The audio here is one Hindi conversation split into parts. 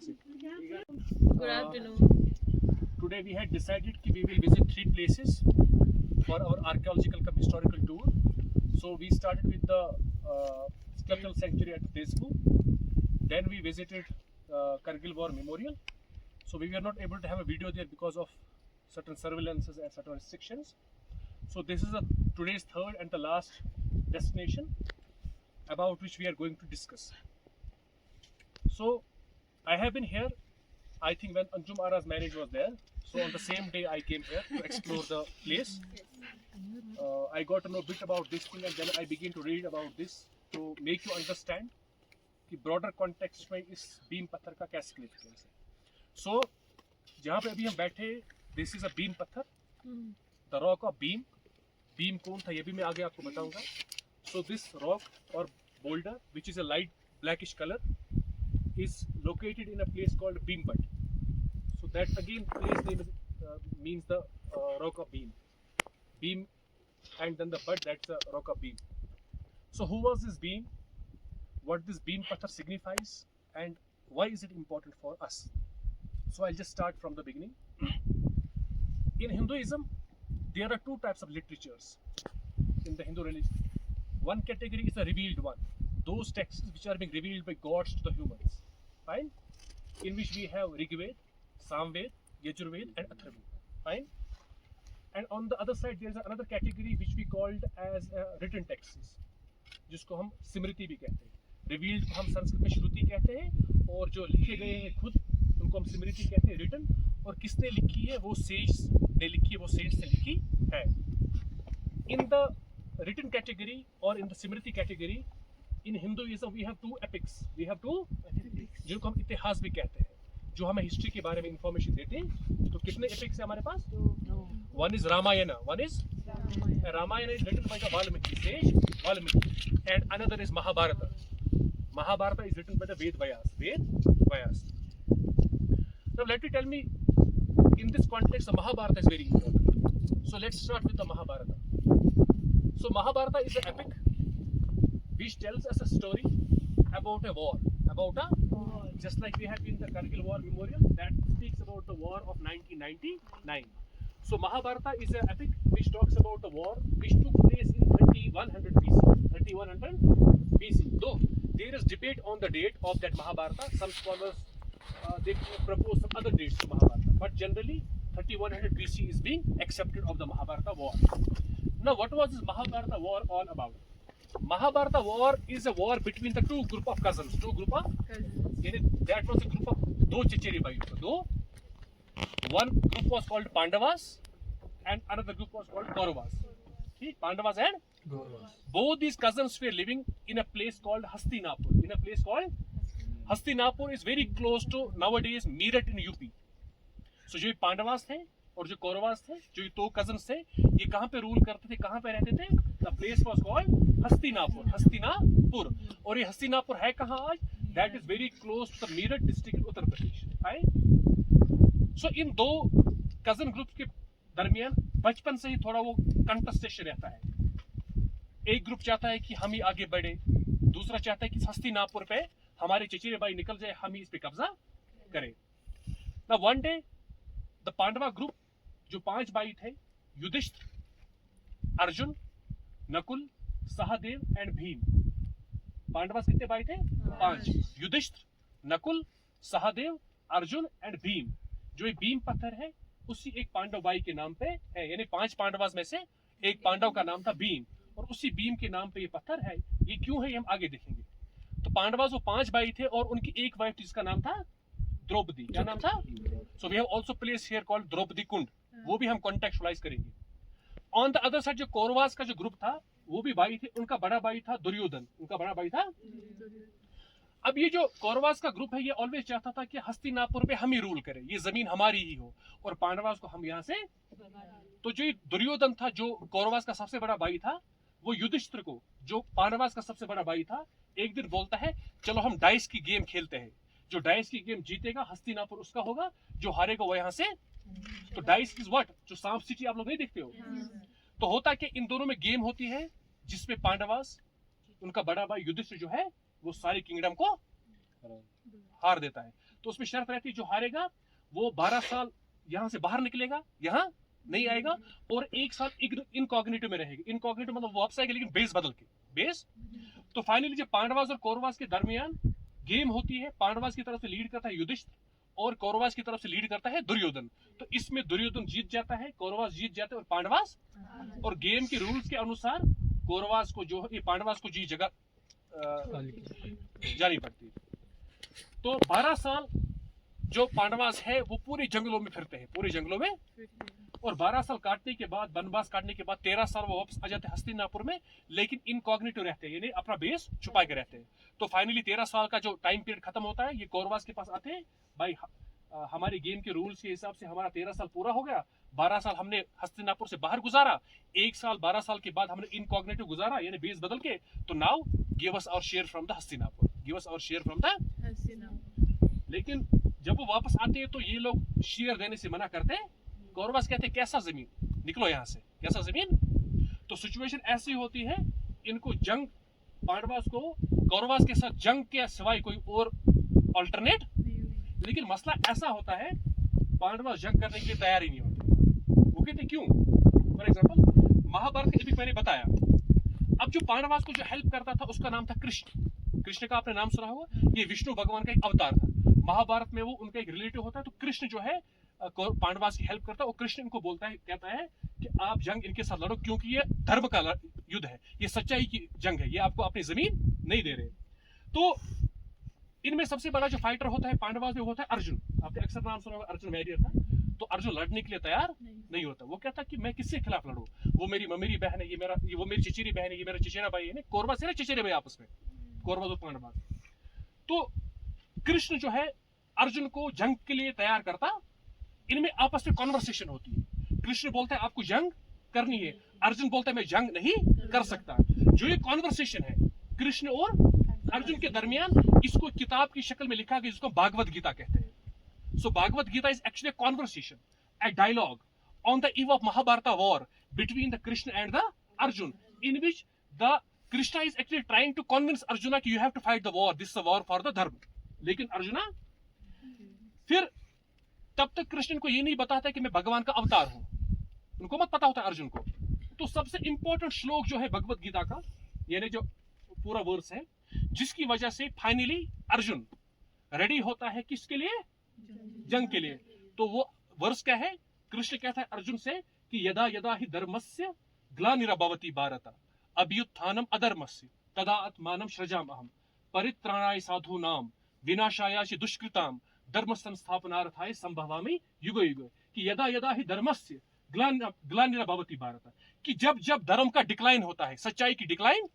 Good afternoon. Today we had decided that we will visit 3 places for our archaeological cum historical tour. So we started with the sculptural sanctuary at Tesbu. Then we visited Kargil War Memorial. So we were not able to have a video there because of certain surveillances and certain restrictions. So this is today's third and the last destination about which we are going to discuss. So I have been here, I think when Anjum Ara's marriage was there. So on the same day I came here to explore the place. I got to know a bit about this thing and then I began to read about this to make you understand कि broader context में इस beam पत्थर का क्या significance है. So जहाँ पे अभी हम बैठे, this is a beam पत्थर, the rock of beam. Beam कौन था ये भी मैं आगे आपको बताऊंगा. So this rock or boulder, which is a light blackish color, is located in a place called Beambut. So that again place name is, means the rock of beam. Beam and then the bud, that's the rock of beam. So who was this beam? What this beam pathar signifies and why is it important for us? So I'll just start from the beginning. In Hinduism, there are 2 types of literatures in the Hindu religion. One category is the revealed one, those texts which are being revealed by gods to the humans, fine, in which we have Rigved, Samved, Yajurved and Atharvaved, fine. And on the other side there is another category which we called as written texts, जिसको हम स्मृति भी कहते हैं. रिवील्ड को हम संस्कृत में श्रुति कहते हैं और जो लिखे गए हैं खुद उनको हम स्मृति कहते हैं, रिटन. और किसने लिखी है वो सेज ने लिखी है, वो सेज से लिखी है. In the written category or in the Smriti category, in Hinduism we have 2 epics. We have 2 epics जिनको हम इतिहास भी कहते हैं, जो हमें हिस्ट्री के बारे में इंफॉर्मेशन देते हैं. तो कितने epics है हमारे पास? 1 is Ramayana. Ramayana is written by the Valmiki, sage Valmiki, and another is Mahabharata. Mahabharata is written by the Ved Vyas. Now let me tell me, in this context the Mahabharata is very important. So let's start with the Mahabharata. So Mahabharata is an epic which tells us a story about a war, just like we have in the Kargil War Memorial that speaks about the war of 1999. So Mahabharata is an epic which talks about the war which took place in 3100 BC. Though there is debate on the date of that Mahabharata, some scholars they propose some other dates to Mahabharata, but generally 3100 BC is being accepted of the Mahabharata war. Now, what was this Mahabharata war all about? Mahabharata war is a war between the 2 group of cousins. That was a group of 2 checheri bhaiyon. One group was called Pandavas and another group was called Kauravas. Pandavas and Kauravas. Both these cousins were living in a place called Hastinapur. Hastinapur is very close to nowadays Meerut in UP. So, जो पांडवास थे और जो कौरवास थे, जो 2 cousins थे, ये कहाँ पे रूल करते थे, कहाँ पे रहते थे? The place was called Hastinapur. और ये हस्तिनापुर है कहाँ आज? That is very close to the Meerut district in Uttar Pradesh. Right? So in 2 cousin groups के दरमियान बचपन से ही थोड़ा वो कंटेस्टेशन रहता है. एक ग्रुप चाहता है कि हम ही आगे बढ़े, दूसरा चाहता है कि हस्तिनापुर पे हमारे चचेरे भाई निकल जाए, हम ही इस पे कब्जा करें. Now one day the Pandava group जो 5 भाई थे, युधिष्ठिर, अर्जुन, नकुल, सहदेव एंड भीम. पांडवास कितने भाई थे? 5. युधिष्ठिर, नकुल, सहदेव, अर्जुन एंड भीम. जो ये भीम पत्थर है उसी एक पांडव भाई के नाम पे है, यानी 5 पांडवास में से एक पांडव का नाम था भीम और उसी भीम के नाम पे ये पत्थर है. ये क्यों है ये हम आगे देखेंगे. तो पांडवास वो 5 भाई थे और उनकी एक वाइफ जिसका नाम था द्रौपदी. क्या नाम था? So we have also place here called Draupadi कुंड. वो भी हम कॉन्टेक्चुअलाइज करेंगे. ऑन द अदर साइड जो कौरवास का जो ग्रुप था वो भी भाई थे, उनका बड़ा भाई था दुर्योधन. अब ये जो कौरवास का ग्रुप है ये ऑलवेज चाहता था कि हस्तिनापुर पे हम ही रूल करें, ये जमीन हमारी ही हो और पांडवास को हम यहाँ से. तो जो दुर्योधन था जो कौरवास का सबसे बड़ा भाई था, वो युधिष्ठिर को जो पांडवास का सबसे बड़ा भाई था एक दिन बोलता है चलो हम डाइस की गेम खेलते हैं. जो डाइस की गेम जीतेगा हस्तिनापुर उसका होगा, जो हारेगा वो यहाँ से. तो डाइस इज व्हाट, जो सांप सीटी आप लोग नहीं देखते हो. तो होता कि इन दोनों में गेम होती है जिसमें पांडवास उनका बड़ा भाई युधिष्ठिर जो है वो सारी किंगडम को हार देता है. तो उसमें शर्त रहती है जो हारेगा वो 12 साल यहाँ से बाहर निकलेगा, यहाँ नहीं आएगा, और 1 साल इनकॉग्निटो में रहेगा। इनकॉग्निटो मतलब वापस आएगा लेकिन बेस बदल के, बेस। तो फाइनली जब पांडवास और कौरवास के दरमियान गेम होती है, पांडवास की तरफ से लीड करता है युधिष्ठिर और कौरवास की तरफ से लीड करता है दुर्योधन। तो इसमें दुर्योधन जीत जाता है, कौरवास जीत जाते हैं और पांडवास, और गेम के रूल्स के अनुसार कौरवास को जो पांडवास को जी जगह जानी पड़ती है। तो 12 साल जो पांडवास है वो पूरे जंगलों में फिरते हैं, पूरे जंगलों में, और 12 साल काटने के बाद, वनवास काटने के बाद 13 साल वो वापस आ जाते हैं हस्तिनापुर में, लेकिन इनकॉग्निटो रहते हैं, यानी अपना बेस छुपा के रहते हैं। तो फाइनली 13 साल का जो टाइम पीरियड खत्म होता है, ये कौरवास के पास आते हैं, भाई हमारे गेम के रूल्स के हिसाब से हमारा 13 साल पूरा हो गया, 12 साल हमने हस्तिनापुर से बाहर गुजारा, 1 साल 12 साल के बाद हमने इनकॉग्निटो गुजारा यानी बेस बदल के, तो now give us our share from the Hastinapur, give us our share from the. लेकिन जब वो वापस आते हैं तो ये लोग शेयर देने से मना करते हैं। कौरवास कहते हैं कैसा जमीन, निकलो यहाँ से, कैसा जमीन। तो सिचुएशन ऐसी होती है, इनको जंग, पांडवास को कौरवास के साथ जंग के सिवाय कोई और अल्टरनेट, लेकिन मसला ऐसा होता है पांडवास जंग करने के लिए तैयार ही नहीं होते। वो कहते क्यों? फॉर एग्जाम्पल महाभारत के एपिक मैंने बताया, अब जो पांडवास को जो हेल्प करता था उसका नाम था कृष्ण। कृष्ण का आपने नाम सुना होगा, ये विष्णु भगवान का एक अवतार था। महाभारत में वो उनका एक रिलेटिव होता है, तो कृष्ण जो है पांडवास की हेल्प करता है, और कृष्ण इनको बोलता है, कहता है कि आप जंग इनके साथ लड़ो क्योंकि ये धर्म का युद्ध है, ये सच्चाई की जंग है, ये आपको अपनी जमीन नहीं दे रहे। तो इनमें सबसे बड़ा जो फाइटर होता है पांडवास में होता है अर्जुन। आपने अक्सर नाम सुना होगा, अर्जुन वॉरियर था। तो अर्जुन लड़ने के लिए तैयार नहीं होता, वो कहता कि मैं किसके खिलाफ लड़ूं, वो मेरी ममेरी बहन है, वो मेरी चिचेरी बहन है, ये मेरा चिचेरा भाई है। कौरवा से ना चिचेरे भाई आपस में, कौरवा और पांडवास। तो कृष्ण जो है अर्जुन को जंग के लिए तैयार करता, इनमें आपस में कॉन्वर्सेशन होती है। कृष्ण बोलता है आपको जंग करनी है, अर्जुन बोलता है मैं जंग नहीं कर सकता। जो ये कॉन्वर्सेशन है कृष्ण और अर्जुन के दरमियान, इसको किताब की शक्ल में लिखा गया जिसको भागवत गीता कहते हैं। So Bhagavad Gita is actually conversation, a dialogue on the eve of Mahabharata war between the Krishna and the Arjun, in which the Krishna is actually trying to convince Arjuna कि you have to fight the war, this is a war for the dharma। लेकिन अर्जुना फिर तब तक कृष्ण को ये नहीं बताता कि मैं भगवान का अवतार हूं, उनको मत पता होता अर्जुन को। तो सबसे इंपॉर्टेंट श्लोक जो है भगवत गीता का, यानी जो पूरा वर्स है, जिसकी वजह से फाइनली अर्जुन रेडी होता है किसके लिए? जंग के लिए। तो वो वर्ष क्या है? कृष्ण कहता है अर्जुन से कि यदा यदा ही धर्मस्य ग्लानिर्भवति भारत अभ्युत्थानम अधर्मस्य तदा आत्मानं सृजाम्यहम् परित्राणाय साधूनां विनाशाय च दुष्कृतां धर्म संस्थापनार्थाय संभवामि युगे युगे। कि यदा यदा ही धर्मस्य ग्लानिर्भवति भारत, कि जब जब धर्म का डिक्लाइन होता है, सच्चाई की डिक्लाइन,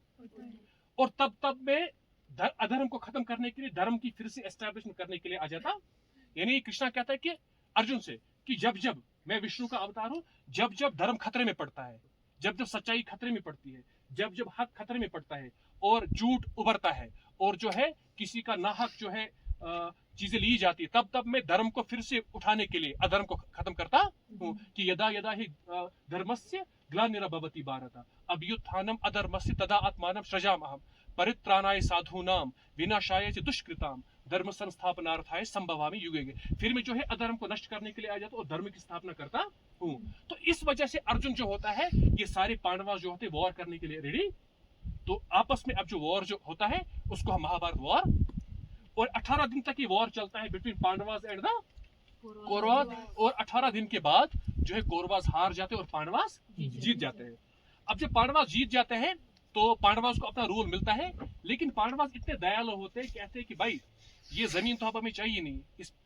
और तब तब में अधर्म को खत्म करने के लिए, धर्म की फिर से एस्टैब्लिशमेंट करने के लिए आ जाता। यानी कृष्णा कहता है कि अर्जुन से कि जब जब मैं विष्णु का अवतार हूं, जब जब धर्म खतरे में पड़ता है, जब जब सच्चाई खतरे में पड़ती है, जब जब हक खतरे में पड़ता है और झूठ उभरता है, और जो है किसी का नाहक जो है चीजें ली जाती है, तब तब मैं धर्म को फिर से उठाने के लिए अधर्म को खत्म करता हूं। कि यदा यदा ही धर्मस्य ग्लानिर्भवति भारत अभ्युत्थानम अधर्मस्य तदा आत्मानं सृजाम्यहम् परित्राणाय साधूनां विनाशाय च दुष्कृतां धर्म संस्थापनार्थाय संभवामि युगे युगे। फिर मैं जो है अधर्म को नष्ट करने के लिए आ जाता और धर्म की स्थापना करता हूं। तो इस वजह से अर्जुन जो होता है, ये सारे पांडवा जो होते हैं वॉर करने के लिए रेडी। तो आपस में अब जो वॉर जो होता है उसको हम महाभारत वॉर, और 18 दिन तक ये वॉर चलता है between Pandavas and the Kauravas, और 18 दिन के बाद जो है कौरवास हार जाते हैं और पांडवास जीत जाते हैं। अब जब पांडवास जीत जाते हैं तो पांडवास को अपना रूल मिलता है, लेकिन पांडवास इतने दयालु होते हैं, कहते हैं कि भाई ये जमीन तो अब हमें चाहिए नहीं,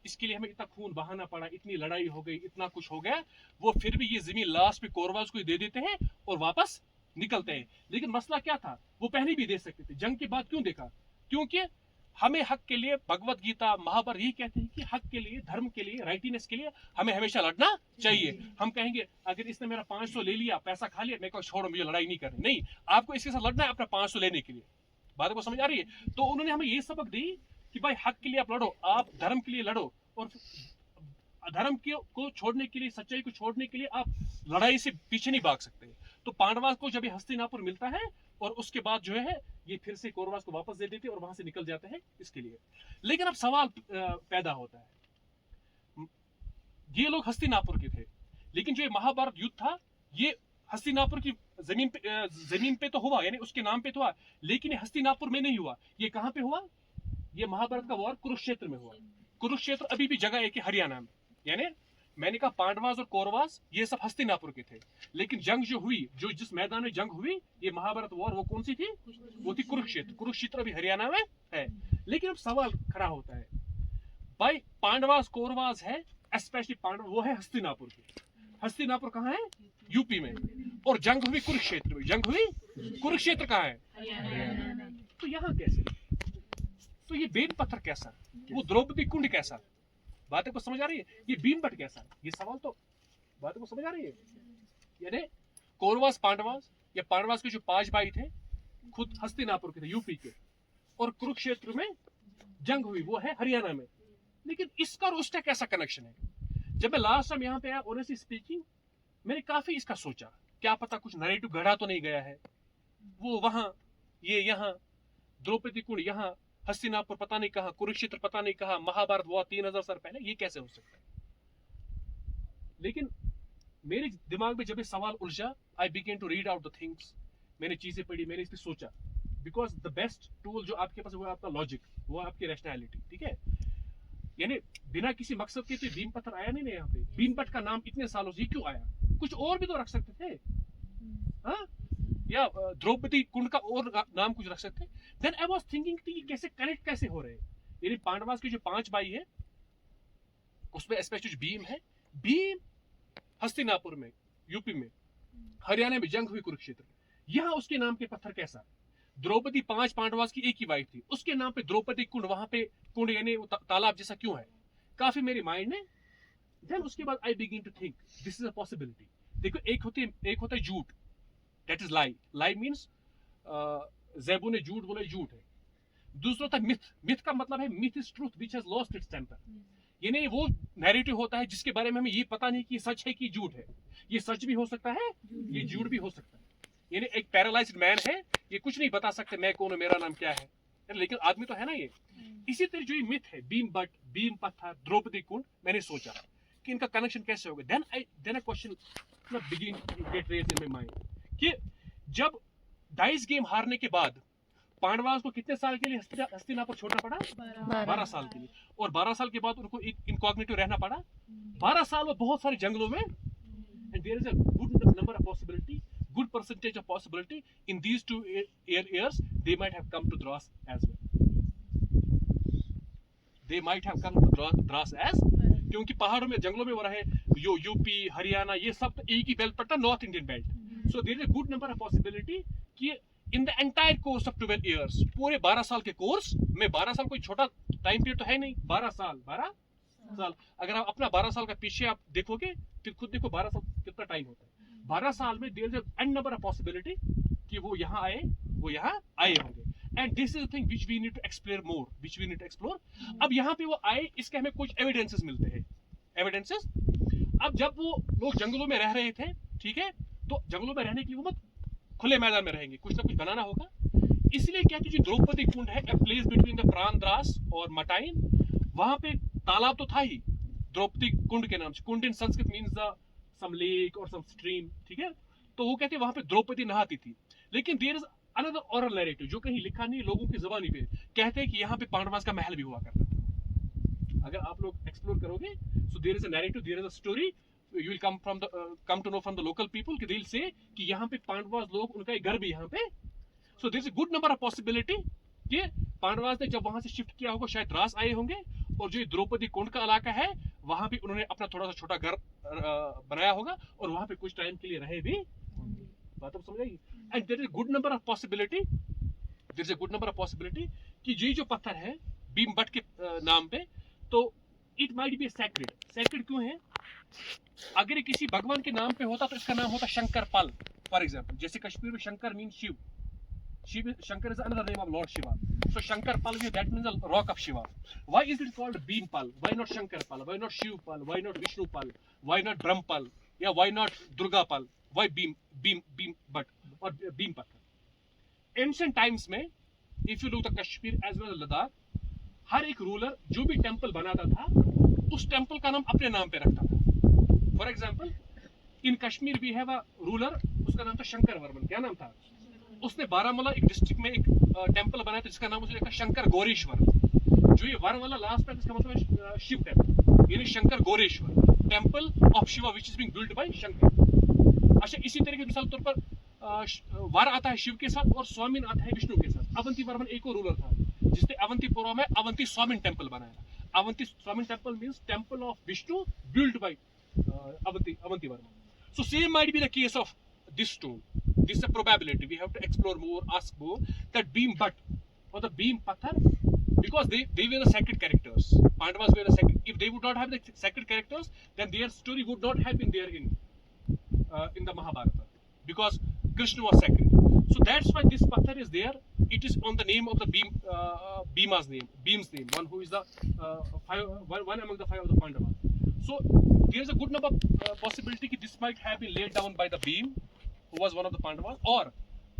इसके लिए हमें इतना खून बहाना पड़ा, इतनी लड़ाई हो गई, इतना कुछ हो गया, वो फिर भी ये जमीन लास्ट में कौरवास को दे देते हैं और वापस निकलते हैं। लेकिन मसला क्या था, वो पहले भी दे सकते थे, जंग के बाद क्यों देखा? क्योंकि हमें हक के लिए, भगवत गीता महाभारत यही कहते हैं कि हक के लिए, धर्म के लिए, राइटिनेस के लिए हमें हमेशा लड़ना चाहिए। हम कहेंगे अगर इसने मेरा 500 ले लिया, पैसा खा लिया, मैं को छोड़ो, मुझे लड़ाई नहीं करनी, नहीं, आपको इसके साथ लड़ना है अपना 500 लेने के लिए। बात को समझ आ रही है? तो उन्होंने हमें ये सबक दी कि भाई हक के लिए आप लड़ो, आप धर्म के लिए लड़ो, और धर्म को छोड़ने के लिए, सच्चाई को छोड़ने के लिए आप लड़ाई से पीछे नहीं भाग सकते। तो पांडवा को जब हस्तिनापुर मिलता है और उसके बाद जो है ये फिर से कौरवास को वापस दे देते और वहां से निकल जाते हैं इसके लिए। लेकिन अब सवाल पैदा होता है, ये लोग हस्तिनापुर के थे, लेकिन जो ये महाभारत युद्ध था ये हस्तिनापुर की जमीन पे तो हुआ, यानी उसके नाम पे तो हुआ, लेकिन ये हस्तिनापुर में नहीं हुआ। ये कहां पे हुआ? ये महाभारत का वॉर कुरुक्षेत्र में हुआ। कुरुक्षेत्र अभी भी जगह एक है हरियाणा में। यानी मैंने कहा पांडवास और कौरवास ये सब हस्तिनापुर के थे, लेकिन जंग जो हुई, जो जिस मैदान में जंग हुई ये महाभारत वॉर, वो कौन सी थी? वो थी कुरुक्षेत्र। कुरुक्षेत्र अभी हरियाणा में है। लेकिन अब सवाल खड़ा होता है, भाई पांडवास कौरवास है, स्पेशली पांडव वो है हस्तिनापुर के। हस्तिनापुर कहाँ है? यूपी में। और जंग हुई कुरुक्षेत्र में। जंग हुई कुरुक्षेत्र कहाँ है? तो यहाँ कैसे? तो ये बेन पत्थर कैसा? वो द्रौपदी कुंड कैसा? बातें को समझ आ रही है? ये भीमबट कैसा? ये सवाल तो बातें को समझ आ रही है? यानी कौरवास पांडवास या पांडवास के जो 5 भाई थे खुद हस्तिनापुर के थे, यूपी के, और कुरुक्षेत्र में जंग हुई वो है हरियाणा में। लेकिन इसका और उसका कैसा कनेक्शन है? जब मैं लास्ट टाइम यहाँ पे आया, ऑनेस्टली स्पीकिंग मैंने काफी इसका सोचा, क्या पता कुछ नैरेटिव गढ़ा तो नहीं गया है, वो वहां ये यहाँ, द्रौपदी कुंड यहाँ, हस्तिनापुर पता नहीं कहा, कुरुक्षेत्र पता नहीं कहा, महाभारत हुआ 3000 साल पहले, ये कैसे हो सकता है? लेकिन मेरे दिमाग में जब ये सवाल उलझा, I begin to read out the things. मैंने चीजें पढ़ी, मैंने इस पर सोचा, बिकॉज द बेस्ट टूल जो आपके पास है वो है आपका लॉजिक, वो आपकी रैशनैलिटी। ठीक है, यानी बिना किसी मकसद के तो भीम पत्थर आया नहीं यहाँ पे। भीमपट का नाम इतने सालों से क्यों आया? कुछ और भी तो रख सकते थे, हाँ? या द्रौपदी कुंड का और नाम कुछ रख सकते। देन आई वाज थिंकिंग कि ये कैसे कनेक्ट कैसे हो रहे हैं। यानी पांडवास के जो 5 भाई है उसमें स्पेशली भीम है, भीम हस्तिनापुर में, यूपी में, हरियाणा में जंग हुई कुरुक्षेत्र, यहाँ उसके नाम पे पत्थर कैसा? द्रौपदी 5 पांडवास की एक ही वाइफ थी, उसके नाम पे द्रौपदी कुंड, वहां पे कुंड यानी तालाब जैसा क्यों है? काफी मेरे माइंड में। देन उसके बाद I begin to think this is a possibility. देखो एक होता है झूठ, that is lie. Lie means ज़ेबू ने झूठ बोले, झूठ है। दूसरा होता है मिथ। मिथ का मतलब है myth is truth which has lost its temper. यानी वो नैरेटिव होता है जिसके बारे में हमें ये पता नहीं कि सच है कि झूठ है। ये सच भी हो सकता है, ये झूठ भी हो सकता है। यानी एक पैरालाइज्ड मैन है, ये कुछ नहीं बता सकते मैं कौन हूं, मेरा नाम क्या है, लेकिन आदमी तो है ना ये। इसी तरह जो ये मिथ है, भीमबट, भीम पत्थर, द्रौपदी कुंड, मैंने सोचा कि इनका कनेक्शन कैसे होगा। Then a question begin to get raised in my mind कि जब डाइस गेम हारने के बाद पांडवास को कितने साल के लिए हस्तिनापुर छोड़ना पड़ा? 12 साल के लिए। और 12 साल के बाद उनको इनकॉग्निटिव रहना पड़ा। 12 साल में बहुत सारे जंगलों में, and there is a good number of possibility, good percentage of possibility in these 2 years they might have come to Dras as well. They might have come to Dras as, क्योंकि पहाड़ों में जंगलों में वो रहे, यो यूपी हरियाणा ये सब तो एक ही बेल्ट पड़ता, north Indian belt. So there is a good number of possibility कि in the entire course of 12 years, पूरे 12 साल के कोर्स में, 12 साल कोई छोटा टाइम पीरियड तो है नहीं, 12 साल अगर आप अपना 12 साल का पीछे आप देखोगे तो खुद देखो 12 साल कितना टाइम होता है। 12 साल में there is an number of possibility कि वो यहाँ आए, वो यहाँ आए होंगे। And this is the thing which we need to explore more, which we need to explore. अब यहाँ पे वो आए, इसके हमें कुछ एविडेंसेस मिलते हैं। एविडेंसेस, अब जब वो लोग जंगलों में रह रहे थे, ठीक है, तो जंगलों में रहने के लिए वो मत खुले मैदान में रहेंगे, कुछ ना कुछ बनाना होगा। इसलिए क्या जो द्रौपदी कुंड है, ए प्लेस बिटवीन द प्राणद्रास और मटाइन, वहां पे तालाब तो था ही द्रौपदी कुंड के नाम से। Kund in Sanskrit means the some lake और सम स्ट्रीम, ठीक है। तो वो कहते हैं वहां पे द्रौपदी नहाती थी। लेकिन there is another oral narrative जो कहीं लिखा नहीं, लोगों की जुबानी पे कहते हैं कि यहाँ पे पांडवास का महल भी हुआ करता था। अगर आप लोग एक्सप्लोर करोगे, so there is a narrative, there is a story, you will come to know from the local people कि दे विल से कि यहाँ पे पांडवास लोग, उनका एक घर भी यहाँ पे। So there is a good number of possibility कि पांडवास ने जब वहां से शिफ्ट किया होगा शायद द्रास आए होंगे, और जो द्रौपदी कुंड का इलाका है वहां पे उन्होंने अपना थोड़ा सा छोटा घर बनाया होगा और वहां पे कुछ टाइम के लिए रहे भी। बात अब समझ आई? And there is good number of possibility, there is a good number of possibility कि ये जो पत्थर है भीमबट के नाम पे, तो it might be sacred. Sacred क्यों है? अगर ये किसी भगवान के नाम पे होता तो इसका नाम होता शंकर पल, फॉर एग्जाम्पल। जैसे कश्मीर में Shankar mean Shiv, Shankar is another name of Lord Shiva. So Shankar Pal, that means the rock of Shiva. Why is it called Beam Pal? Why not Shankar Pal? Why not Shiv Pal? Why not Vishnu Pal? Why not Brahm Pal? Yeah, why not Durga Pal? Why Beam But or Beam Pathar? Ancient times में if you look the Kashmir as well Ladakh, हर एक रूलर जो भी टेंपल बनाता था उस टेंपल का नाम अपने नाम पे रखता था. For example in Kashmir we have a ruler, उसका नाम था शंकर वर्मन. क्या नाम था? उसने बारामूला एक डिस्ट्रिक्ट में एक टेंपल बनाया था जिसका नाम उसने लिखा शंकर गौरेश्वर. जो ये वर वाला लास्ट पे इसका मतलब है शिव टेंपल, यानी Shankar Gaureshwar temple of Shiva which is being built by Shankar. अच्छा, इसी तरीके मिसाल तौर पर वर आता है शिव के साथ और स्वामिन आता है विष्णु के साथ. अवंती वर्मन एक और रूलर था जिसने अवंतीपुरा में अवंती स्वामिन टेंपल बनाया. Avanti Swamin temple means temple of Vishnu built by Avanti Varman. So same might be the case of this stone. This is a probability. We have to explore more, ask more. That beam butt or the beam pathar, because they were the sacred characters. Pandavas were the sacred. If they would not have the sacred characters, then their story would not have been there in the Mahabharata. Because Krishna was sacred. So that's why this pathar is there. It is on the name of the Bhima's name, Bhim's name, one who is the one among the five of the Pandavas. So there is a good number possibility that this might have been laid down by the Bhim, who was one of the Pandavas, or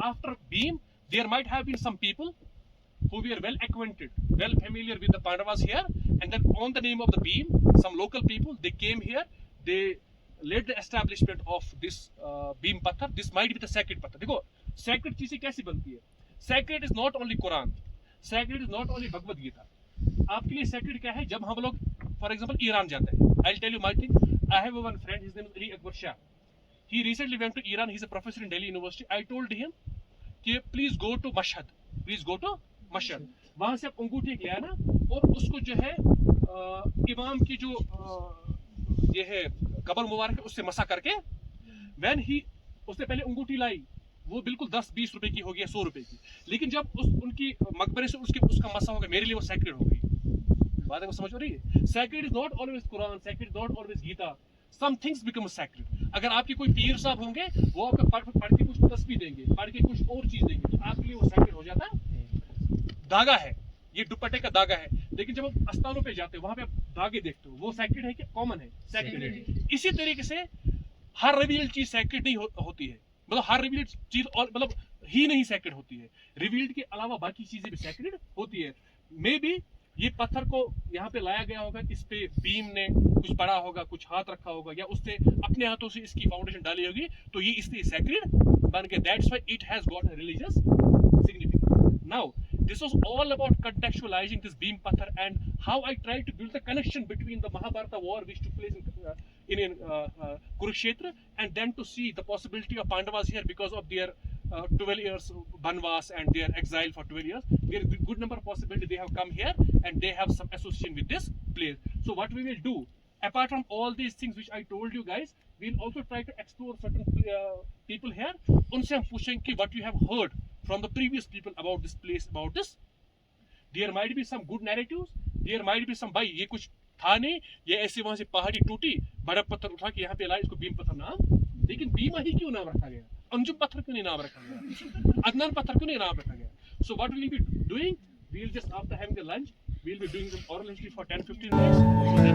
after Bhim there might have been some people who were well acquainted, well familiar with the Pandavas here, and then on the name of the Bhim, some local people, they came here, they led the establishment of this Bhim Pathar. This might be the sacred Pathar. देखो sacred चीजें कैसी बनती है? Sacred is not only Quran, sacred is not only Bhagavad Gita. आपके लिए sacred क्या है? जब हम लोग फॉर एग्जाम्पल ईरान जाते हैं, I'll tell you my thing. I have one friend, his name is Ali Akbar Shah. He recently went to Iran. He's a professor in Delhi University. I told him कि please go to Mashhad. Please go to Mashhad. वहाँ से आप अंगूठी ले आना और उसको जो है इमाम की जो ये है कब्र मुबारक है उससे मसा करके, when he उसने पहले अंगूठी लाई वो बिल्कुल 10-20 रुपए की होगी या 100 रुपए की, लेकिन जब उनकी मकबरे से उसका मसा हो गया, मेरे लिए वो सैक्रेड हो गई. बात को समझ रही है? Sacred is not always Quran, sacred is not always Gita. Some things become sacred. अगर आपके कोई पीर साहब होंगे वो आपको पढ़ के कुछ तस्बीह देंगे, पढ़ के कुछ और चीज देंगे, तो आपके लिए वो sacred हो जाता है. धागा है, ये दुपट्टे का धागा है, लेकिन जब आप आस्थानों पे जाते हो वहां पे आप धागे देखते हो, वो sacred है कि कॉमन है? Sacred है. इसी तरीके से हर रिवील्ड चीज sacred नहीं होती है. मतलब हर रिवील्ड चीज और मतलब ही नहीं sacred होती है. रिवील्ड के अलावा बाकी चीजें भी sacred होती है. मे बी ये पत्थर को यहाँ पे लाया गया होगा, इस पे बीम ने कुछ पड़ा होगा, कुछ हाथ रखा होगा, या उसने अपने हाथों से इसकी फाउंडेशन डाली होगी, तो ये इसलिए सैक्रेड बन गया. That's why it has got a religious significance. Now this was all about contextualizing this beam pathar and how I tried to build the connection between the Mahabharata war which took place in Kurukshetra, and then to see the possibility of Pandavas here because of their 12 years banvas and their exile for 12 years. There is a good number of possibility they have come here and they have some association with this place. So what we will do, apart from all these things which I told you guys, we'll also try to explore certain people here. उनसे हम पूछेंगे कि what you have heard from the previous people about this place, about this. There might be some good narratives, there might be some, भाई ये कुछ था नहीं, ये ऐसे वहां से पहाड़ी टूटी, बड़ा पत्थर उठा के यहाँ पे लाए, इसको बीम पत्थर नाम. लेकिन बीमा ही क्यों नाम रखा गया? अंजुम पत्थर क्यों नहीं नाम रखा गया? अदनान पत्थर क्यों नहीं नाम रखा गया? So what we will be doing, we will just after having the lunch, we will be doing some oral history for 10-15 minutes. So